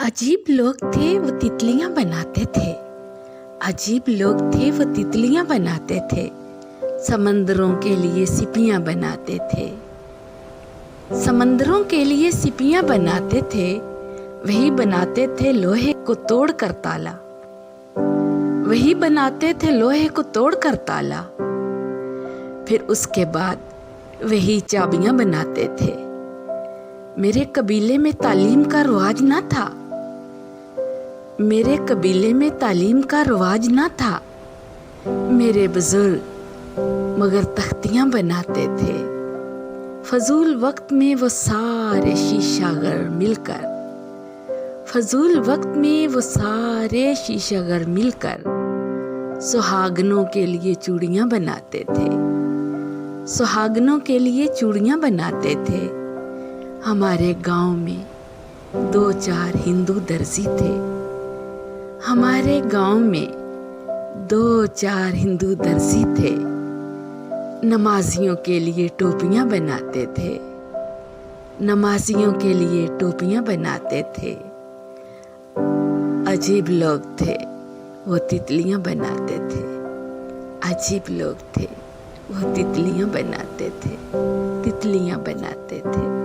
अजीब लोग थे वो तितलियां बनाते थे। अजीब लोग थे वो तितलियां बनाते थे। समंदरों के लिए सिपियां बनाते थे। समंदरों के लिए सिपियां बनाते थे। वही बनाते थे लोहे को तोड़ कर ताला। वही बनाते थे लोहे को तोड़ कर ताला। फिर उसके बाद वही चाबियां बनाते थे। मेरे कबीले में तालीम का रिवाज ना था। मेरे कबीले में तालीम का रिवाज ना था। मेरे बुजुर्ग मगर तख्तियां बनाते थे। फजूल वक्त में वो सारे शीशागर मिलकर फजूल वक्त में वो सारे शीशागर मिलकर सुहागनों के लिए चूड़ियां बनाते थे। सुहागनों के लिए चूड़ियां बनाते थे। हमारे गांव में 2-4 हिंदू दर्जी थे। हमारे गांव में 2-4 हिंदू दर्जी थे। नमाजियों के लिए टोपियां बनाते थे। नमाजियों के लिए टोपियां बनाते थे। अजीब लोग थे वो तितलियां बनाते थे। अजीब लोग थे वो तितलियां बनाते थे। तितलियां बनाते थे।